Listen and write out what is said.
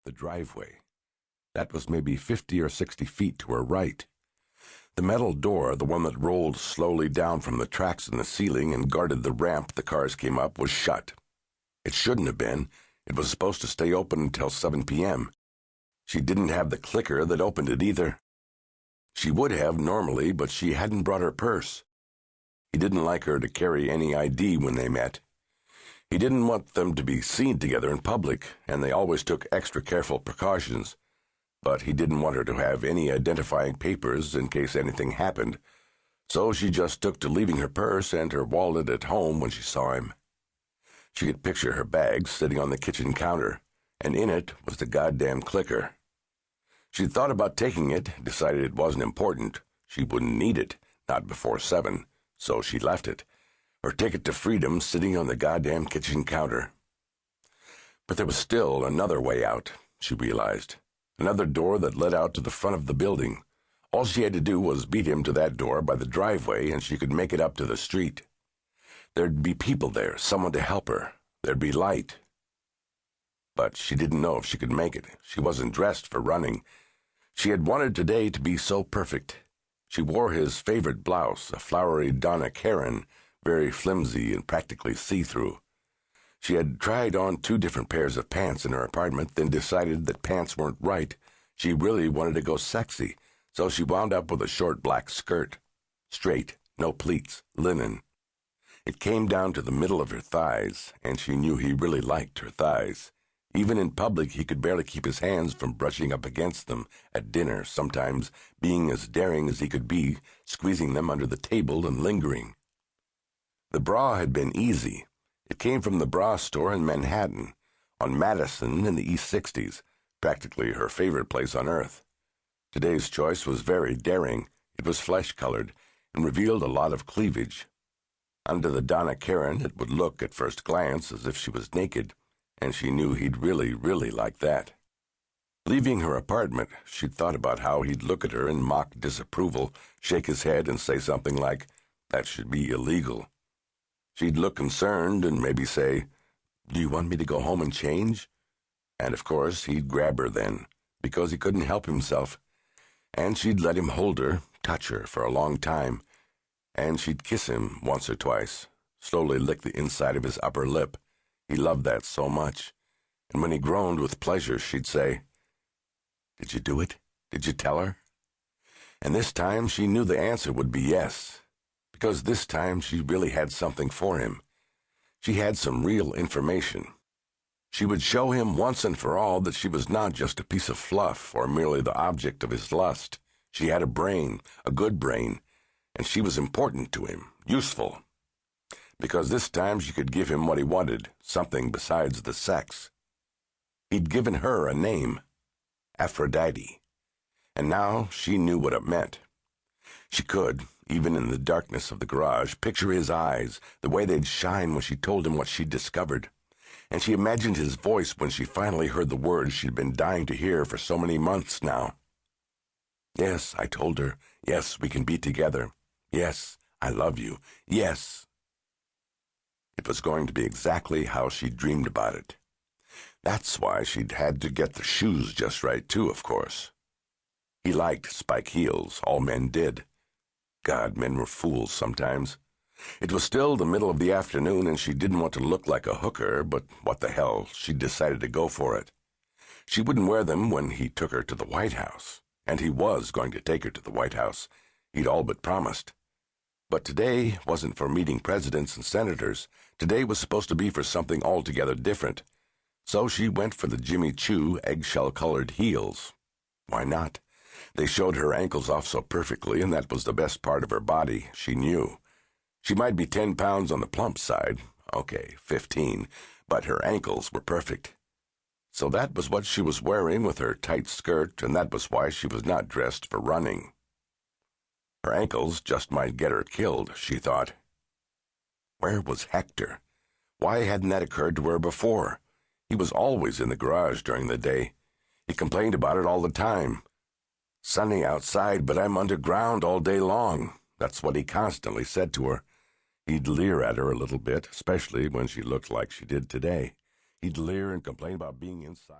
the driveway. That was maybe 50 or 60 feet to her right. The metal door, the one that rolled slowly down from the tracks in the ceiling and guarded the ramp the cars came up, was shut. It shouldn't have been. It was supposed to stay open until 7 p.m. She didn't have the clicker that opened it either. She would have normally, but she hadn't brought her purse. He didn't like her to carry any ID when they met. He didn't want them to be seen together in public, and they always took extra careful precautions. But he didn't want her to have any identifying papers in case anything happened, so she just took to leaving her purse and her wallet at home when she saw him. She could picture her bag sitting on the kitchen counter, and in it was the goddamn clicker. She'd thought about taking it, decided it wasn't important. She wouldn't need it, not before 7, so she left it, her ticket to freedom sitting on the goddamn kitchen counter. But there was still another way out, she realized. Another door that led out to the front of the building. All she had to do was beat him to that door by the driveway, and she could make it up to the street. There'd be people there, someone to help her. There'd be light. But she didn't know if she could make it. She wasn't dressed for running. She had wanted today to be so perfect. She wore his favorite blouse, a flowery Donna Karan, very flimsy and practically see-through. She had tried on 2 different pairs of pants in her apartment, then decided that pants weren't right. She really wanted to go sexy, so she wound up with a short black skirt. Straight, no pleats, linen. It came down to the middle of her thighs, and she knew he really liked her thighs. Even in public, he could barely keep his hands from brushing up against them, at dinner, sometimes being as daring as he could be, squeezing them under the table and lingering. The bra had been easy. It came from the bra store in Manhattan, on Madison in the East 60s, practically her favorite place on earth. Today's choice was very daring. It was flesh-colored and revealed a lot of cleavage. Under the Donna Karan, it would look at first glance as if she was naked, and she knew he'd really, really like that. Leaving her apartment, she'd thought about how he'd look at her in mock disapproval, shake his head and say something like, "That should be illegal." She'd look concerned and maybe say, "Do you want me to go home and change?" And of course he'd grab her then, because he couldn't help himself. And she'd let him hold her, touch her for a long time, and she'd kiss him once or twice, slowly lick the inside of his upper lip. He loved that so much. And when he groaned with pleasure, she'd say, "Did you do it? Did you tell her?" And this time she knew the answer would be yes, because this time she really had something for him. She had some real information. She would show him once and for all that she was not just a piece of fluff or merely the object of his lust. She had a brain, a good brain, and she was important to him, useful. Because this time she could give him what he wanted, something besides the sex. He'd given her a name, Aphrodite, and now she knew what it meant. She could, even in the darkness of the garage, picture his eyes, the way they'd shine when she told him what she'd discovered, and she imagined his voice when she finally heard the words she'd been dying to hear for so many months now. "Yes," I told her. "Yes, we can be together. Yes, I love you. Yes." It was going to be exactly how she dreamed about it. That's why she'd had to get the shoes just right, too, of course. He liked spike heels. All men did. God, men were fools sometimes. It was still the middle of the afternoon, and she didn't want to look like a hooker, but what the hell, she decided to go for it. She wouldn't wear them when he took her to the White House, and he was going to take her to the White House. He'd all but promised. But today wasn't for meeting presidents and senators. Today was supposed to be for something altogether different. So she went for the Jimmy Choo eggshell-colored heels. Why not? They showed her ankles off so perfectly, and that was the best part of her body, she knew. She might be 10 pounds on the plump side, okay, 15, but her ankles were perfect. So that was what she was wearing with her tight skirt, and that was why she was not dressed for running. Her ankles just might get her killed, she thought. Where was Hector? Why hadn't that occurred to her before? He was always in the garage during the day. He complained about it all the time. "Sunny outside, but I'm underground all day long." That's what he constantly said to her. He'd leer at her a little bit, especially when she looked like she did today. He'd leer and complain about being inside.